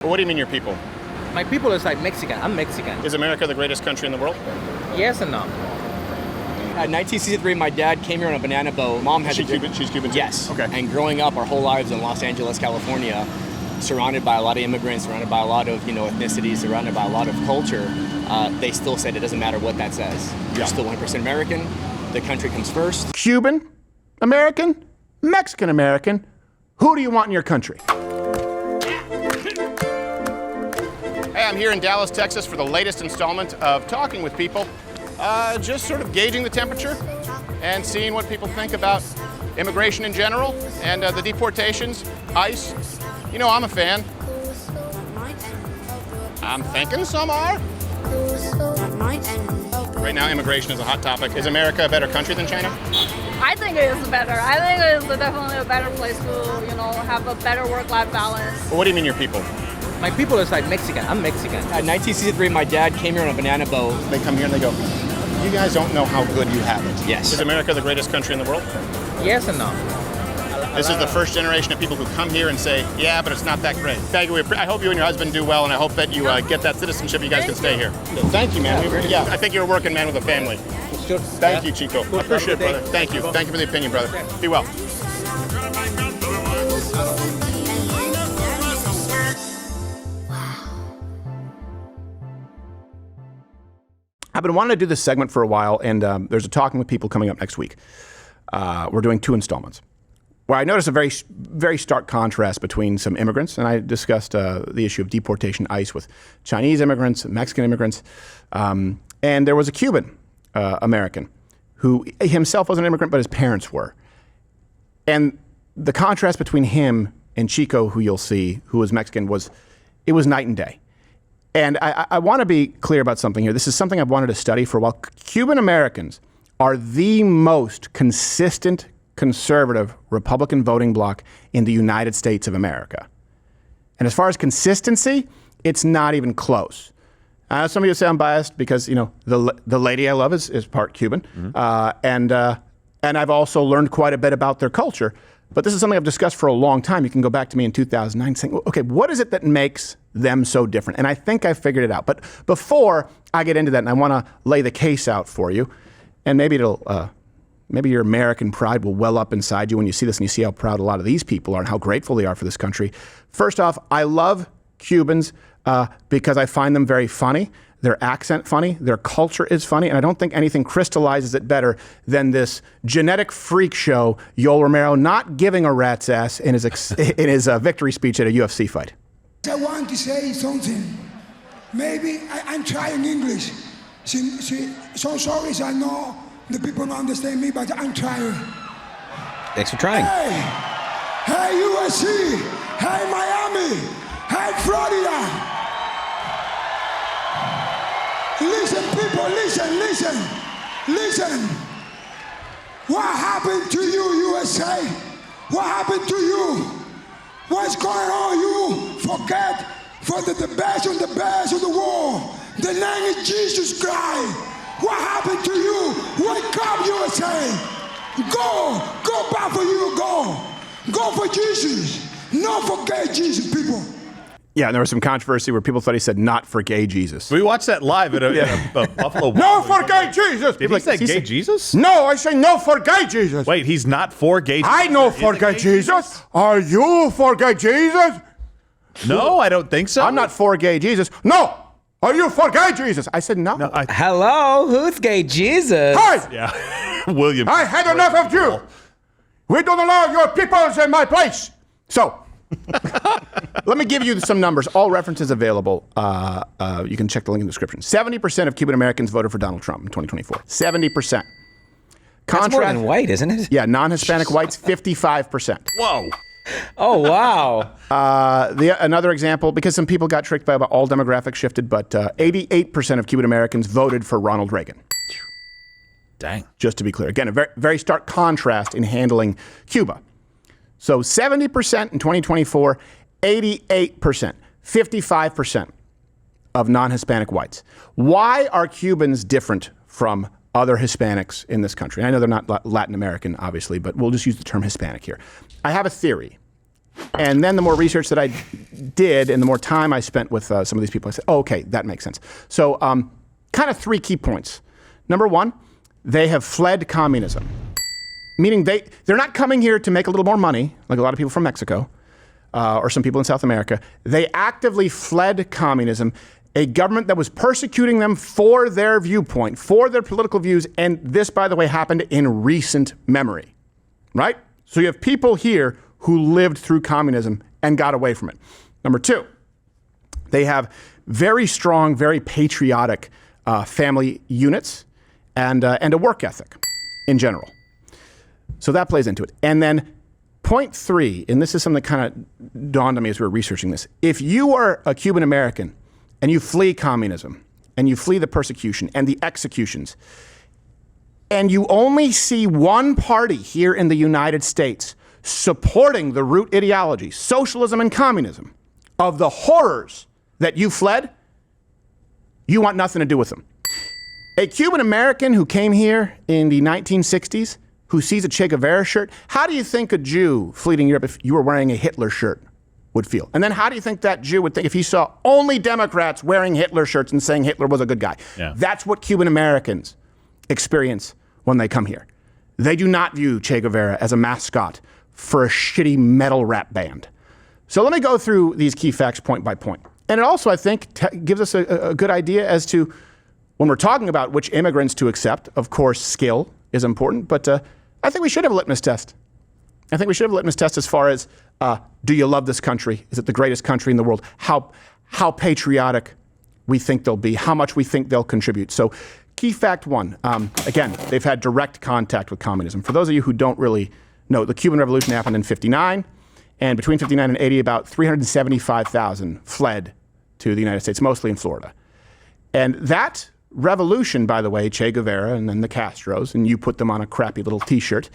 What do you mean your people? My people is like Mexican. I'm Mexican. Is America the greatest country in the world? Yes and no. At 1963, my dad came here on a banana boat. Mom had She's Cuban too? Yes. Okay. And growing up our whole lives in Los Angeles, California, surrounded by a lot of immigrants, surrounded by a lot of, ethnicities, surrounded by a lot of culture, they still said it doesn't matter what that says. You're still 100% American. The country comes first. Cuban American? Mexican American? Who do you want in your country? Hey, I'm here in Dallas, Texas for the latest installment of Talking with People. Just sort of gauging the temperature and seeing what people think about immigration in general and the deportations, ICE. You know, I'm a fan. I'm thinking some are. Right now, immigration is a hot topic. Is America a better country than China? I think it is better. I think it is definitely a better place to, have a better work-life balance. Well, what do you mean your people? My people is like Mexican. I'm Mexican. At 1963, my dad came here on a banana boat. They come here and they go, you guys don't know how good you have it. Yes. Is America the greatest country in the world? Yes and no. This is the first generation of people who come here and say, yeah, but it's not that great. Thank you. I hope you and your husband do well, and I hope that you get that citizenship. You guys can stay here. Thank you, man. I think you're a working man with a family. Thank you, Chico. I appreciate it, brother. Thank you. Thank you for the opinion, brother. Be well. I've been wanting to do this segment for a while, and there's a Talking with People coming up next week. We're doing 2 installments, where I noticed a very, very stark contrast between some immigrants, and I discussed the issue of deportation ICE with Chinese immigrants, Mexican immigrants, and there was a Cuban American who himself was an immigrant, but his parents were. And the contrast between him and Chico, who you'll see, who was Mexican, was night and day. And I want to be clear about something here. This is something I've wanted to study for a while. Cuban Americans are the most consistent conservative Republican voting bloc in the United States of America. And as far as consistency, it's not even close. Some of you say I'm biased because, the lady I love is part Cuban. Mm-hmm. And I've also learned quite a bit about their culture. But this is something I've discussed for a long time. You can go back to me in 2009 saying, okay, what is it that makes them so different? And I think I figured it out. But before I get into that, and I want to lay the case out for you, and maybe maybe your American pride will well up inside you when you see this and you see how proud a lot of these people are and how grateful they are for this country. First off, I love Cubans because I find them very funny. Their accent funny, their culture is funny, and I don't think anything crystallizes it better than this genetic freak show, Yoel Romero not giving a rat's ass in his victory speech at a UFC fight. I want to say something. Maybe I'm trying English. So sorry, I know the people don't understand me, but I'm trying. Thanks for trying. Hey USC, hey Miami, hey Florida. Listen, people, listen. What happened to you, USA? What happened to you? What's going on? You forget for the best of the world. The name is Jesus Christ. What happened to you? Wake up, USA. Go back for you, go for Jesus. Don't forget Jesus, people. Yeah, and there was some controversy where people thought he said not for gay Jesus. We watched that live at a Buffalo. No for gay Jesus! Did he say gay Jesus? No, I say no for gay Jesus. Wait, he's not for gay Jesus? I know for gay Jesus. Are you for gay Jesus? No, I don't think so. I'm not for gay Jesus. No! Are you for gay Jesus? I said no. Hello, who's gay Jesus? Hey! Yeah, William. I had enough of you. We don't allow your peoples in my place. So, let me give you some numbers. All references available. You can check the link in the description. 70% of Cuban Americans voted for Donald Trump in 2024. 70%. That's more than white, isn't it? Yeah, non-Hispanic whites, 55%. Whoa. Oh, wow. Another example, because some people got tricked by all demographics shifted, but 88% of Cuban Americans voted for Ronald Reagan. Dang. Just to be clear. Again, a very, very stark contrast in handling Cuba. So 70% in 2024, 88%, 55% of non-Hispanic whites. Why are Cubans different from other Hispanics in this country? I know they're not Latin American, obviously, but we'll just use the term Hispanic here. I have a theory. And then the more research that I did and the more time I spent with some of these people, I said, oh, okay, that makes sense. So kind of 3 key points. Number 1, they have fled communism, meaning they're not coming here to make a little more money, like a lot of people from Mexico or some people in South America. They actively fled communism, a government that was persecuting them for their viewpoint, for their political views. And this, by the way, happened in recent memory, right? So you have people here who lived through communism and got away from it. Number 2, they have very strong, very patriotic family units and a work ethic in general. So that plays into it. And then point 3, and this is something that kind of dawned on me as we were researching this. If you are a Cuban American and you flee communism and you flee the persecution and the executions, and you only see one party here in the United States supporting the root ideology, socialism and communism, of the horrors that you fled, you want nothing to do with them. A Cuban American who came here in the 1960s, who sees a Che Guevara shirt, how do you think a Jew fleeing Europe, if you were wearing a Hitler shirt, would feel? And then how do you think that Jew would think if he saw only Democrats wearing Hitler shirts and saying Hitler was a good guy? Yeah. That's what Cuban Americans experience when they come here. They do not view Che Guevara as a mascot for a shitty metal rap band. So let me go through these key facts point by point. And it also, I think, gives us a good idea as to when we're talking about which immigrants to accept. Of course, skill is important, but I think we should have a litmus test. I think we should have a litmus test as far as, do you love this country? Is it the greatest country in the world? How patriotic we think they'll be, how much we think they'll contribute. So key fact 1, again, they've had direct contact with communism. For those of you who don't really know, the Cuban Revolution happened in 59, and between 59 and 80, about 375,000 fled to the United States, mostly in Florida. And that revolution, by the way, Che Guevara and then the Castros, and you put them on a crappy little T-shirt,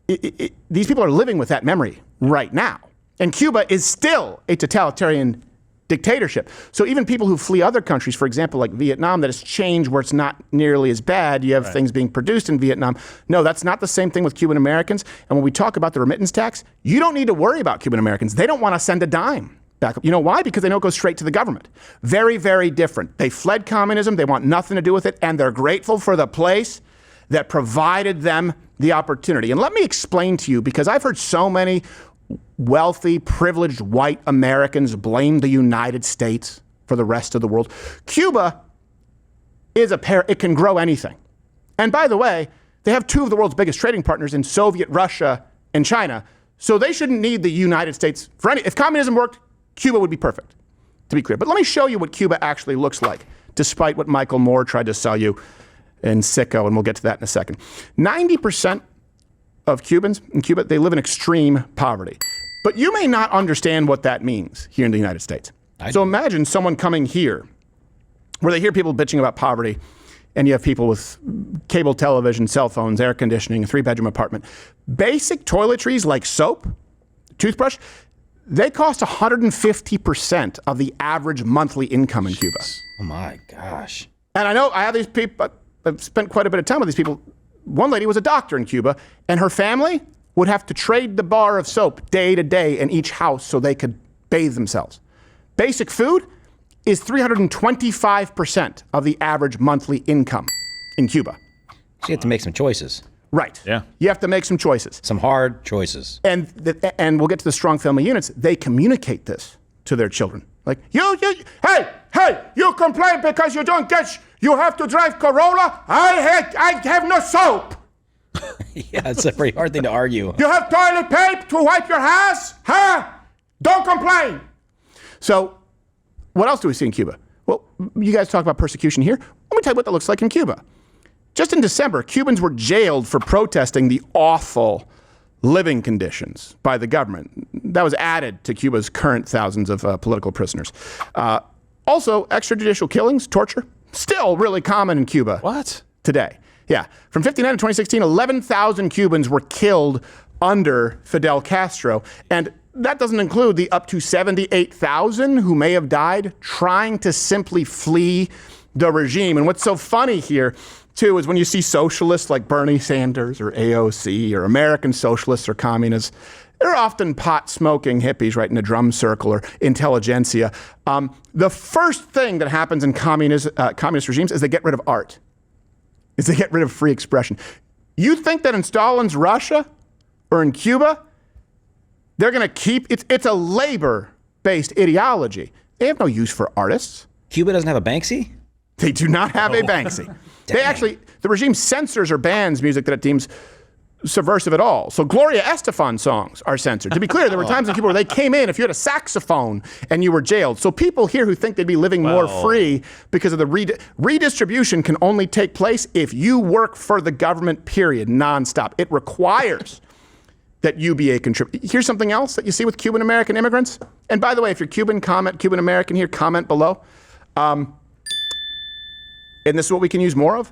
these people are living with that memory right now. And Cuba is still a totalitarian dictatorship. So even people who flee other countries, for example, like Vietnam, that has changed where it's not nearly as bad. You have things being produced in Vietnam. No, that's not the same thing with Cuban Americans. And when we talk about the remittance tax, you don't need to worry about Cuban Americans. They don't want to send a dime back. You know why? Because they know it goes straight to the government. Very, very different. They fled communism. They want nothing to do with it. And they're grateful for the place that provided them the opportunity. And let me explain to you, because I've heard so many wealthy, privileged white Americans blame the United States for the rest of the world. Cuba is it can grow anything. And by the way, they have 2 of the world's biggest trading partners in Soviet Russia and China. So they shouldn't need the United States for any. If communism worked, Cuba would be perfect, to be clear. But let me show you what Cuba actually looks like, despite what Michael Moore tried to sell you in Sicko, and we'll get to that in a second. 90% of Cubans in Cuba, they live in extreme poverty. But you may not understand what that means here in the United States. So imagine someone coming here where they hear people bitching about poverty, and you have people with cable television, cell phones, air conditioning, a 3-bedroom apartment. Basic toiletries like soap, toothbrush, they cost 150% of the average monthly income in Cuba. Oh my gosh. And I know I have these people, I've spent quite a bit of time with these people. One lady was a doctor in Cuba, and her family would have to trade the bar of soap day to day in each house so they could bathe themselves. Basic food is 325% of the average monthly income in Cuba. So you have to make some choices. Right. Yeah. You have to make some choices. Some hard choices. And we'll get to the strong family units. They communicate this to their children. Like, hey, you complain because you don't get, you have to drive Corolla? I have no soap. Yeah, it's a pretty hard thing to argue. You have toilet paper to wipe your ass? Huh? Don't complain. So what else do we see in Cuba? Well, you guys talk about persecution here. Let me tell you what that looks like in Cuba. Just in December, Cubans were jailed for protesting the awful living conditions by the government. That was added to Cuba's current thousands of political prisoners. Also, extrajudicial killings, torture, still really common in Cuba. What? Today. Yeah. From 59 to 2016, 11,000 Cubans were killed under Fidel Castro. And that doesn't include the up to 78,000 who may have died trying to simply flee the regime. And what's so funny here too, is when you see socialists like Bernie Sanders or AOC or American socialists or communists, they're often pot-smoking hippies right in a drum circle or intelligentsia. The first thing that happens in communist regimes is they get rid of art, is they get rid of free expression. You think that in Stalin's Russia or in Cuba, they're going to keep, it's a labor-based ideology. They have no use for artists. Cuba doesn't have a Banksy? They do not have a Banksy. They actually, the regime censors or bans music that it deems subversive at all. So Gloria Estefan songs are censored. To be clear, there were times in Cuba where they came in if you had a saxophone and you were jailed. So people here who think they'd be living more free because of the redistribution can only take place if you work for the government, period, nonstop. It requires that you be a contributor. Here's something else that you see with Cuban American immigrants. And by the way, if you're Cuban, comment Cuban American here, comment below. And this is what we can use more of.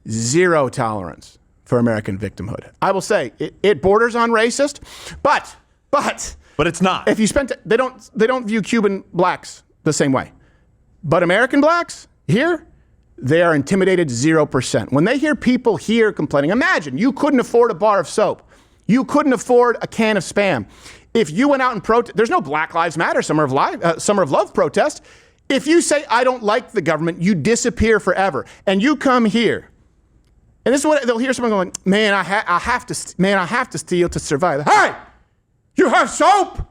Zero tolerance for American victimhood. I will say it borders on racist, but it's not. If you spent, they don't view Cuban blacks the same way, but American blacks here, they are intimidated 0%. When they hear people here complaining, imagine you couldn't afford a bar of soap, you couldn't afford a can of Spam. If you went out and protest, there's no Black Lives Matter Summer of Love protest. If you say I don't like the government, you disappear forever, and you come here. And this is what they'll hear someone going, man, I have to steal to survive. Hey, you have soap?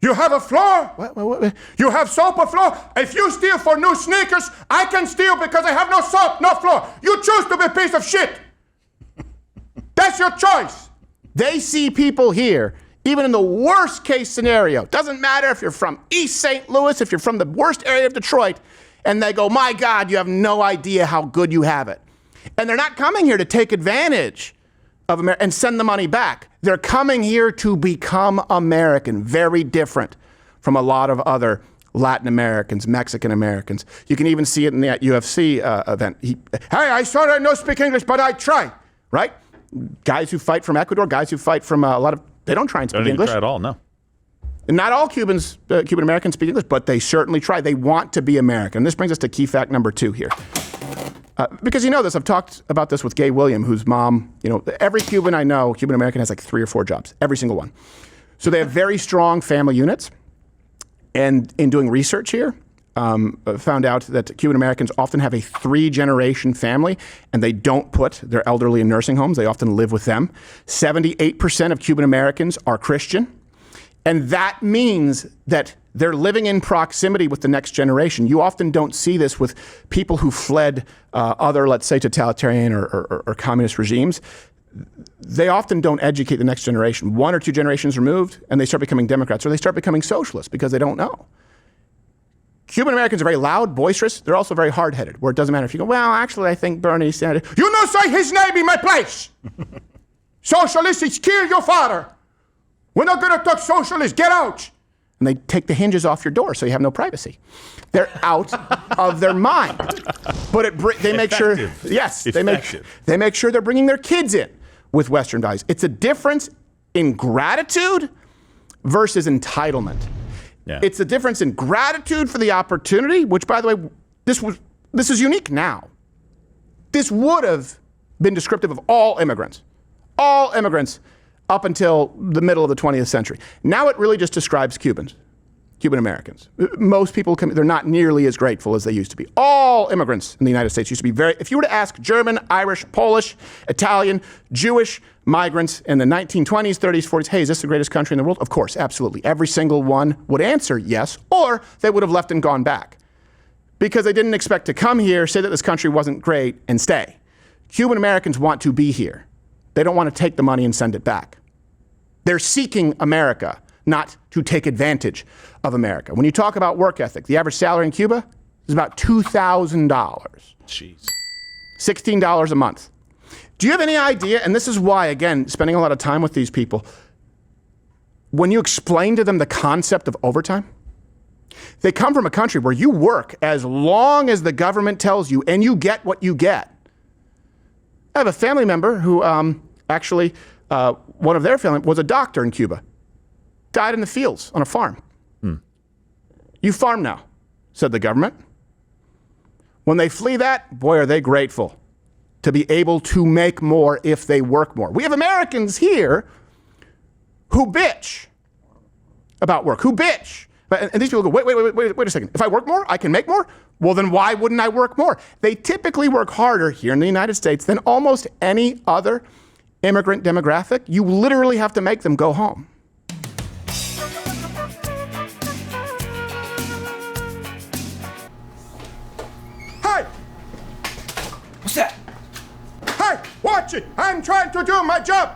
You have a floor? What? You have soap or floor? If you steal for new sneakers, I can steal because I have no soap, no floor. You choose to be a piece of shit. That's your choice. They see people here, even in the worst case scenario. Doesn't matter if you're from East St. Louis, if you're from the worst area of Detroit, and they go, my God, you have no idea how good you have it. And they're not coming here to take advantage of America and send the money back. They're coming here to become American, very different from a lot of other Latin Americans, Mexican Americans. You can even see it in the UFC event. Hey, I sorry I don't speak English, but I try, right? Guys who fight from Ecuador, guys who fight from a lot of, they don't try and speak English. Try at all, no. And not all Cuban Americans speak English, but they certainly try. They want to be American. And this brings us to key fact number 2 here. Because you know this, I've talked about this with Gay William, whose mom, every Cuban I know, Cuban American, has like 3 or 4 jobs, every single one. So they have very strong family units. And in doing research here, found out that Cuban Americans often have a 3-generation family, and they don't put their elderly in nursing homes. They often live with them. 78% of Cuban Americans are Christian. And that means that they're living in proximity with the next generation. You often don't see this with people who fled other, let's say, totalitarian or communist regimes. They often don't educate the next generation. 1 or 2 generations removed, and they start becoming Democrats, or they start becoming socialists because they don't know. Cuban Americans are very loud, boisterous. They're also very hard-headed, where it doesn't matter if you go, well, actually, I think Bernie Sanders. You no say his name in my place. Socialists kill your father. We're not going to talk socialists. Get out. And they take the hinges off your door so you have no privacy. They're out of their mind. But they make sure, yes, they make sure they're bringing their kids in with Western values. It's a difference in gratitude versus entitlement. Yeah. It's a difference in gratitude for the opportunity, which, by the way, this is unique now. This would have been descriptive of all immigrants up until the middle of the 20th century. Now it really just describes Cuban Americans. Most people, they're not nearly as grateful as they used to be. All immigrants in the United States used to be if you were to ask German, Irish, Polish, Italian, Jewish migrants in the 1920s, 30s, 40s, hey, is this the greatest country in the world? Of course, absolutely. Every single one would answer yes, or they would have left and gone back because they didn't expect to come here, say that this country wasn't great, and stay. Cuban Americans want to be here. They don't want to take the money and send it back. They're seeking America, not to take advantage of America. When you talk about work ethic, the average salary in Cuba is about $2,000. Jeez. $16 a month. Do you have any idea, and this is why, again, spending a lot of time with these people, when you explain to them the concept of overtime, they come from a country where you work as long as the government tells you and you get what you get. I have a family member who actually, one of their family was a doctor in Cuba. Died in the fields on a farm. You farm now, said the government. When they flee that, boy, are they grateful. to be able to make more if they work more. We have Americans here who bitch about work, who bitch. And these people go, wait a second. If I work more, I can make more? Well, then why wouldn't I work more? They typically work harder here in the United States than almost any other immigrant demographic. You literally have to make them go home. Hey! What's that? Hey, watch it! I'm trying to do my job!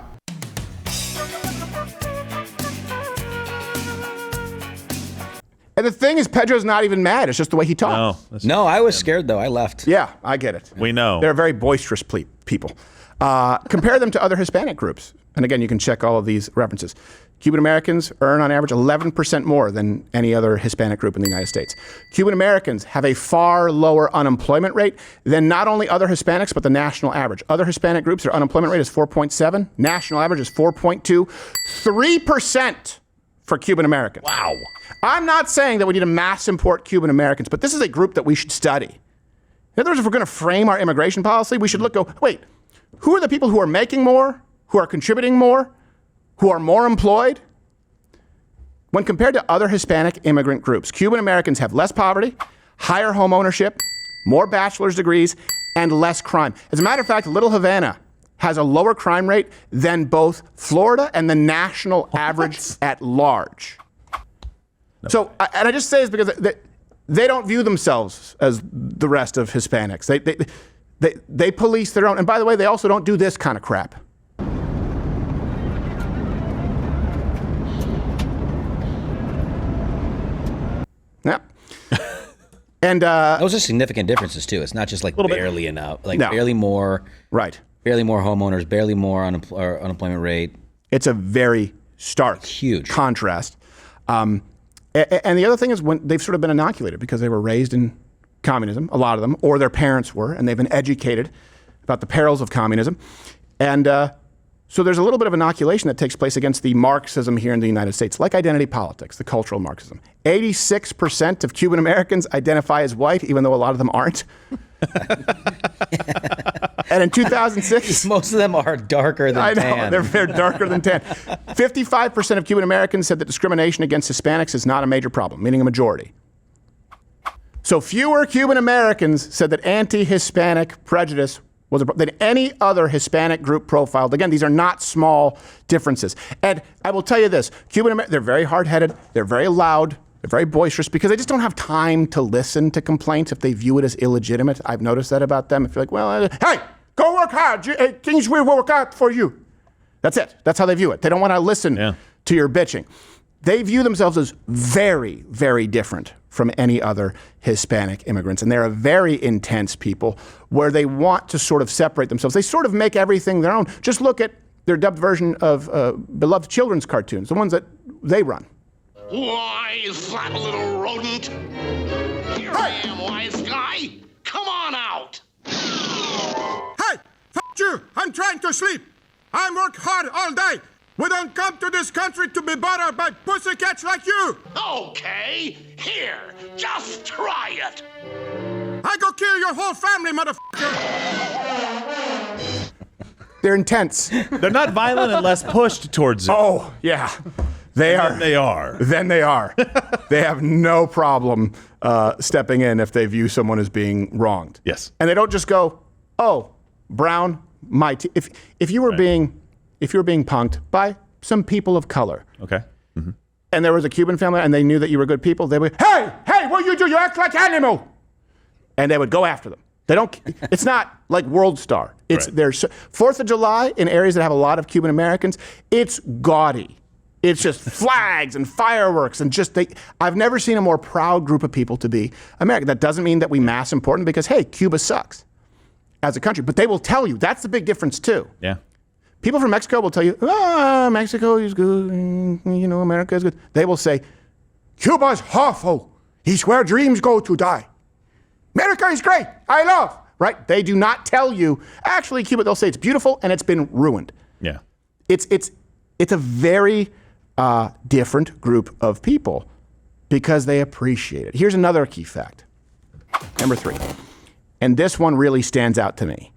And the thing is, Pedro's not even mad. It's just the way he talks. No, I was scared, though. I left. Yeah, I get it. We know. They're very boisterous people. Compare them to other Hispanic groups. And again, you can check all of these references. Cuban Americans earn on average 11% more than any other Hispanic group in the United States. Cuban Americans have a far lower unemployment rate than not only other Hispanics, but the national average. Other Hispanic groups, their unemployment rate is 4.7. National average is 4.2. 3% for Cuban Americans. Wow. I'm not saying that we need to mass import Cuban Americans, but this is a group that we should study. In other words, if we're going to frame our immigration policy, we should wait, who are the people who are making more, who are contributing more, who are more employed? When compared to other Hispanic immigrant groups, Cuban Americans have less poverty, higher home ownership, more bachelor's degrees, and less crime. As a matter of fact, Little Havana has a lower crime rate than both Florida and the national average at large. So, and I just say this because they don't view themselves as the rest of Hispanics. They police their own. And by the way, they also don't do this kind of crap. Yeah. And those are significant differences, too. It's not just like barely enough. Like barely more. Right. Barely more homeowners, barely more unemployment rate. It's a very stark, huge contrast. And the other thing is when they've sort of been inoculated because they were raised in communism, a lot of them, or their parents were, and they've been educated about the perils of communism. And so there's a little bit of inoculation that takes place against the Marxism here in the United States, like identity politics, the cultural Marxism. 86% of Cuban Americans identify as white, even though a lot of them aren't. And in 2006... Most of them are darker than tan. I know, they're darker than tan. 55% of Cuban Americans said that discrimination against Hispanics is not a major problem, meaning a majority. So fewer Cuban Americans said that anti-Hispanic prejudice was than any other Hispanic group profiled. Again, these are not small differences. And I will tell you this, Cuban Americans, they're very hard-headed, they're very loud, they're very boisterous because they just don't have time to listen to complaints if they view it as illegitimate. I've noticed that about them. If you're like, well, hey, go work hard. Things will work out for you. That's it. That's how they view it. They don't want to listen to your bitching. They view themselves as very, very different from any other Hispanic immigrants. And they're a very intense people where they want to sort of separate themselves. They sort of make everything their own. Just look at their dubbed version of beloved children's cartoons, the ones that they run. Wise, that little rodent. Here I am, wise guy. Come on out. Hey, f*** you. I'm trying to sleep. I work hard all day. We don't come to this country to be bothered by pussycats like you. Okay, here, just try it. I go kill your whole family, motherfucker. They're intense. They're not violent unless pushed towards it. Oh, yeah. They are. Then they are. Then they are. They have no problem stepping in if they view someone as being wronged. Yes. And they don't just go, oh, Brown, if you were being punked by some people of color. Okay. Mm-hmm. And there was a Cuban family and they knew that you were good people, they would, hey, what you do? You act like animal. And they would go after them. They don't, it's not like World Star. It's their 4th of July in areas that have a lot of Cuban Americans. It's gaudy. It's just flags and fireworks and I've never seen a more proud group of people to be American. That doesn't mean that we mass import them because, hey, Cuba sucks as a country. But they will tell you, that's the big difference too. Yeah. People from Mexico will tell you, Mexico is good, America is good. They will say, Cuba's awful. It's where dreams go to die. America is great. I love. Right? They do not tell you, actually, Cuba, they'll say it's beautiful and it's been ruined. Yeah. It's a very different group of people because they appreciate it. Here's another key fact. Number 3. And this one really stands out to me.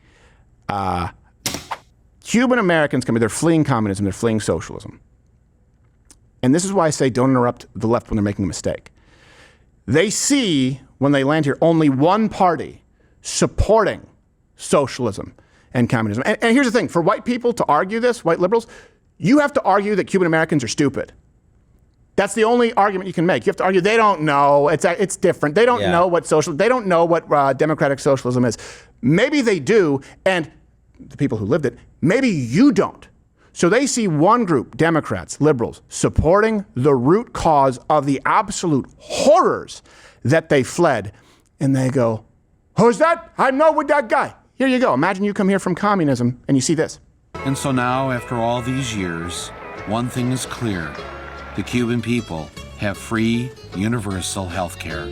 Cuban Americans they're fleeing communism, they're fleeing socialism. And this is why I say don't interrupt the left when they're making a mistake. They see, when they land here, only one party supporting socialism and communism. And here's the thing, for white people to argue this, white liberals, you have to argue that Cuban Americans are stupid. That's the only argument you can make. You have to argue they don't know. It's different. They don't know what they don't know what democratic socialism is. Maybe they do, and the people who lived it, maybe you don't. So they see one group, Democrats, liberals, supporting the root cause of the absolute horrors that they fled, and they go, "Who's that? I'm not with that guy." Here you go. Imagine you come here from communism and you see this. And so now, after all these years, one thing is clear. The Cuban people have free, universal health care.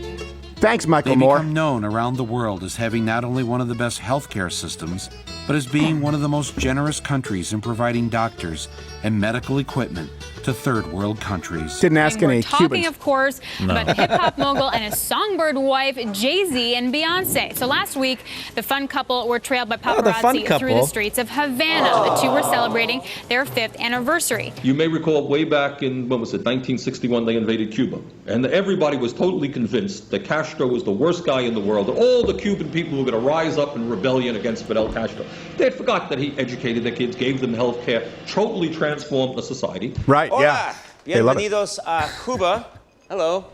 Thanks, Michael They Moore. become known around the world as having not only one of the best health care systems, but as being one of the most generous countries in providing doctors and medical equipment to third world countries. Didn't ask any We're talking, Cubans. of course, about the hip-hop mogul and his songbird wife, Jay-Z and Beyonce. So last week, the fun couple were trailed by paparazzi through the streets of Havana. The two were celebrating their 5th anniversary. You may recall way back in, 1961, they invaded Cuba. And everybody was totally convinced that Castro was the worst guy in the world, that all the Cuban people were going to rise up in rebellion against Fidel Castro. They had forgot that he educated their kids, gave them health care, totally transformed the society. Right, Hola, yeah. They love it. bienvenidos a Cuba. Hello.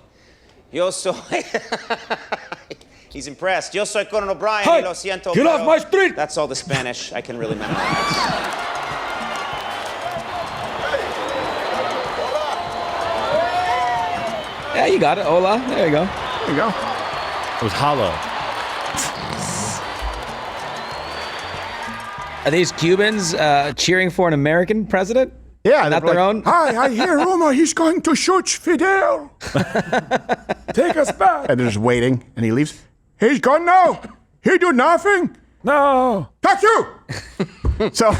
Yo soy... He's impressed. Yo soy Conan O'Brien. Hey, y lo siento, get off pero my street! That's all the Spanish I can really memorize. Yeah, you got it. Hola. There you go. There you go. It was hollow. Are these Cubans cheering for an American president? Yeah, not their own. Hi, I hear rumor he's going to shoot Fidel. Take us back. And they're just waiting, and he leaves. He's gone now. He do nothing. No. Fuck you. So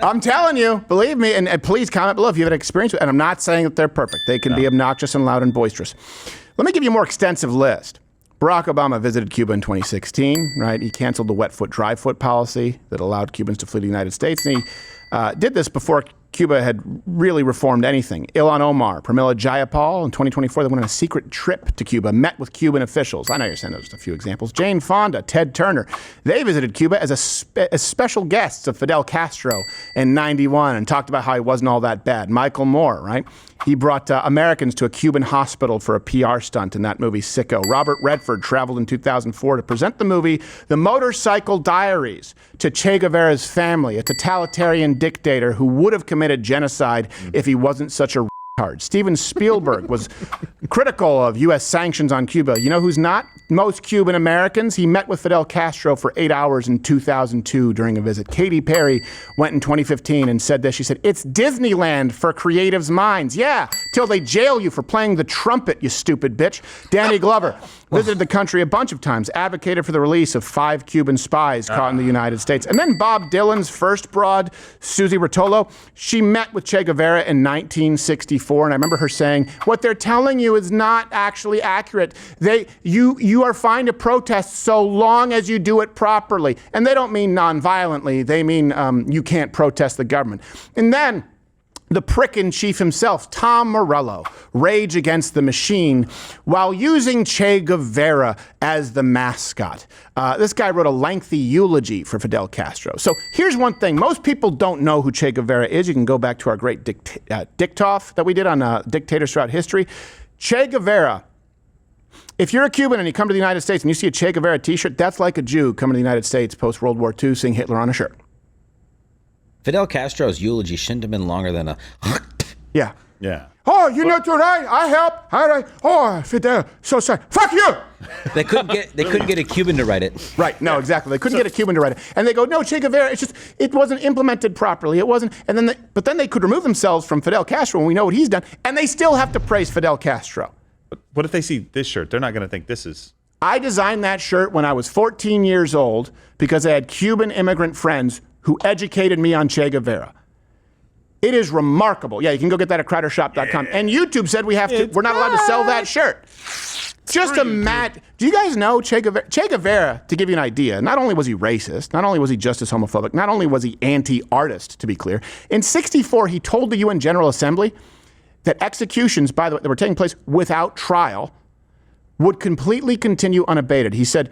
I'm telling you, believe me, and please comment below if you have an experience with it. And I'm not saying that they're perfect. They can be obnoxious and loud and boisterous. Let me give you a more extensive list. Barack Obama visited Cuba in 2016, right? He canceled the wet foot, dry foot policy that allowed Cubans to flee to the United States. And he did this before Cuba had really reformed anything. Ilhan Omar, Pramila Jayapal, in 2024, they went on a secret trip to Cuba, met with Cuban officials. I know you're saying those are just a few examples. Jane Fonda, Ted Turner, they visited Cuba as special guests of Fidel Castro in '91 and talked about how he wasn't all that bad. Michael Moore, right? He brought Americans to a Cuban hospital for a PR stunt in that movie, Sicko. Robert Redford traveled in 2004 to present the movie The Motorcycle Diaries to Che Guevara's family, a totalitarian dictator who would have committed genocide if he wasn't such a retard. Steven Spielberg was critical of U.S. sanctions on Cuba. You know who's not? Most Cuban Americans. He met with Fidel Castro for 8 hours in 2002 during a visit. Katy Perry went in 2015 and said this. She said, "It's Disneyland for creatives' minds." Yeah, till they jail you for playing the trumpet, you stupid bitch. Danny Glover visited the country a bunch of times, advocated for the release of 5 Cuban spies caught in the United States. And then Bob Dylan's first broad, Susie Rotolo, she met with Che Guevara in 1964, and I remember her saying, "What they're telling you is not actually accurate. You are fine to protest so long as you do it properly." And they don't mean non-violently. They mean you can't protest the government. And then the prick-in-chief himself, Tom Morello, Rage Against the Machine, while using Che Guevara as the mascot. This guy wrote a lengthy eulogy for Fidel Castro. So here's one thing. Most people don't know who Che Guevara is. You can go back to our great Dictoff that we did on dictators throughout history. Che Guevara, if you're a Cuban and you come to the United States and you see a Che Guevara t-shirt, that's like a Jew coming to the United States post-World War II seeing Hitler on a shirt. Fidel Castro's eulogy shouldn't have been longer than a... Yeah. Yeah. Oh, you know to right. I help. All right. Oh, Fidel, so sorry. Fuck you. They couldn't get a Cuban to write it. Right. No, exactly. They couldn't get a Cuban to write it. And they go, "No, Che Guevara, it wasn't implemented properly. It wasn't." And then but then they could remove themselves from Fidel Castro when we know what he's done. And they still have to praise Fidel Castro. What if they see this shirt? They're not going to think this is... I designed that shirt when I was 14 years old because I had Cuban immigrant friends who educated me on Che Guevara. It is remarkable. Yeah, you can go get that at CrowderShop.com. And YouTube said we're not allowed to sell that shirt. Just imagine. Do you guys know Che Guevara? Che Guevara, to give you an idea, not only was he racist, not only was he just as homophobic, not only was he anti-artist, to be clear. In '64, he told the UN General Assembly that executions, by the way, that were taking place without trial, would completely continue unabated. He said,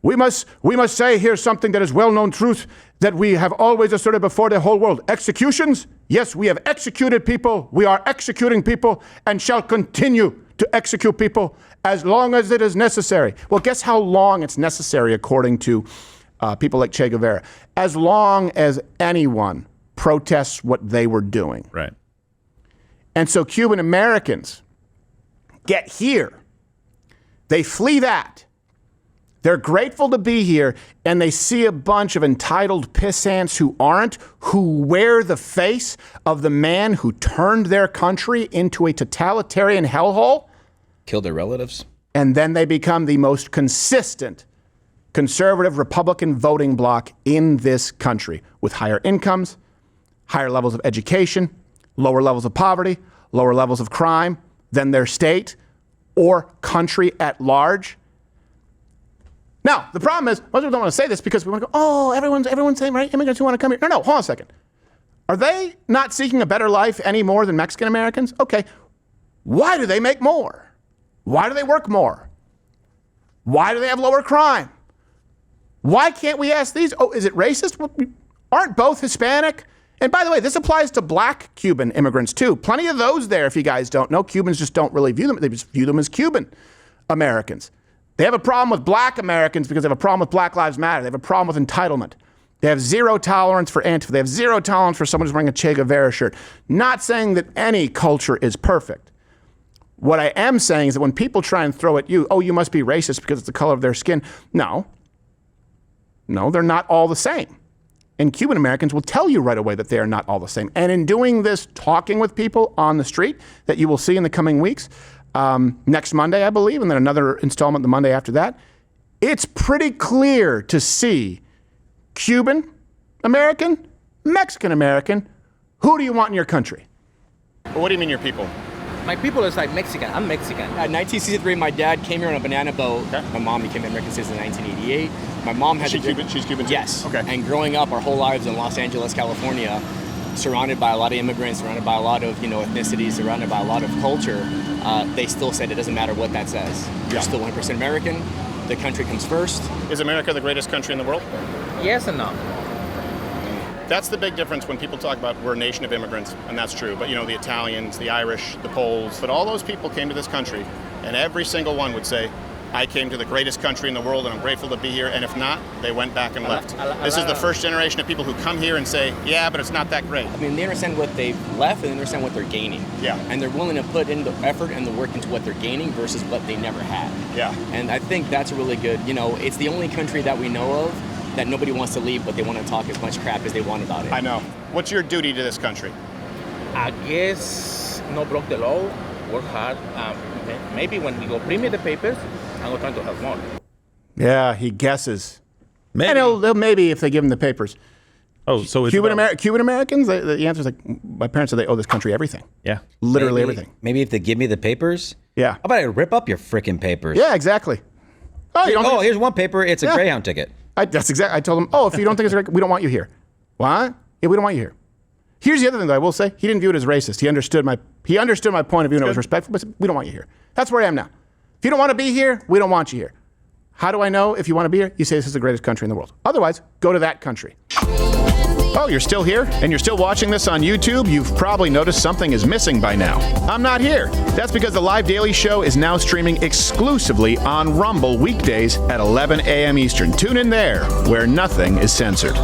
we must say here something that is well-known truth that we have always asserted before the whole world. Executions? Yes, we have executed people. We are executing people and shall continue to execute people as long as it is necessary. Well, guess how long it's necessary according to people like Che Guevara? As long as anyone protests what they were doing. Right. And so Cuban Americans get here. They flee that. They're grateful to be here, and they see a bunch of entitled pissants who aren't, who wear the face of the man who turned their country into a totalitarian hellhole. Killed their relatives. And then they become the most consistent conservative Republican voting bloc in this country, with higher incomes, higher levels of education, lower levels of poverty, lower levels of crime than their state or country at large. Now, the problem is, most people don't want to say this because we want to go, oh, everyone's saying, right, immigrants who want to come here. No, hold on a second. Are they not seeking a better life any more than Mexican Americans? Okay, why do they make more? Why do they work more? Why do they have lower crime? Why can't we ask these? Oh, is it racist? Well, aren't both Hispanic? And by the way, this applies to black Cuban immigrants too. Plenty of those there, if you guys don't know. Cubans just don't really view them. They just view them as Cuban Americans. They have a problem with black Americans because they have a problem with Black Lives Matter. They have a problem with entitlement. They have zero tolerance for Antifa. They have zero tolerance for someone who's wearing a Che Guevara shirt. Not saying that any culture is perfect. What I am saying is that when people try and throw at you, oh, you must be racist because it's the color of their skin. No, they're not all the same. And Cuban Americans will tell you right away that they are not all the same. And in doing this, talking with people on the street that you will see in the coming weeks, next Monday, I believe, and then another installment the Monday after that, it's pretty clear to see Cuban American, Mexican American, who do you want in your country? Well, what do you mean your people? My people is like Mexican. I'm Mexican. In 1963, my dad came here on a banana boat. Okay. My mom became an American citizen in 1988. My mom had Cuban? She's Cuban too? Yes. Okay. And growing up our whole lives in Los Angeles, California, surrounded by a lot of immigrants, surrounded by a lot of ethnicities, surrounded by a lot of culture, they still said it doesn't matter what that says. You're still 100% American. The country comes first. Is America the greatest country in the world? Yes and no. That's the big difference when people talk about we're a nation of immigrants, and that's true. But the Italians, the Irish, the Poles, but all those people came to this country, and every single one would say, I came to the greatest country in the world and I'm grateful to be here. And if not, they went back and left. This is the first generation of people who come here and say, yeah, but it's not that great. I mean, they understand what they've left and they understand what they're gaining. Yeah. And they're willing to put in the effort and the work into what they're gaining versus what they never had. Yeah. And I think that's a really good, it's the only country that we know of that nobody wants to leave, but they want to talk as much crap as they want about it. I know. What's your duty to this country? I guess not broke the law, work hard. Maybe when we go bring me the papers, I'm trying to help more. Yeah, he guesses. Maybe. And they'll maybe if they give him the papers. Oh, so it's Cuban Americans? The answer is like, my parents said they owe this country everything. Yeah. Literally everything. Maybe if they give me the papers? Yeah. How about I rip up your freaking papers? Yeah, exactly. Oh, here's one paper. It's a Greyhound ticket. That's exactly. I told him, if you don't think it's great, we don't want you here. What? Yeah, we don't want you here. Here's the other thing that I will say. He didn't view it as racist. He understood my point of view and it was respectful, but we don't want you here. That's where I am now. If you don't want to be here, we don't want you here. How do I know if you want to be here? You say this is the greatest country in the world. Otherwise, go to that country. Oh, you're still here? And you're still watching this on YouTube? You've probably noticed something is missing by now. I'm not here. That's because the Live Daily Show is now streaming exclusively on Rumble weekdays at 11 a.m. Eastern. Tune in there, where nothing is censored.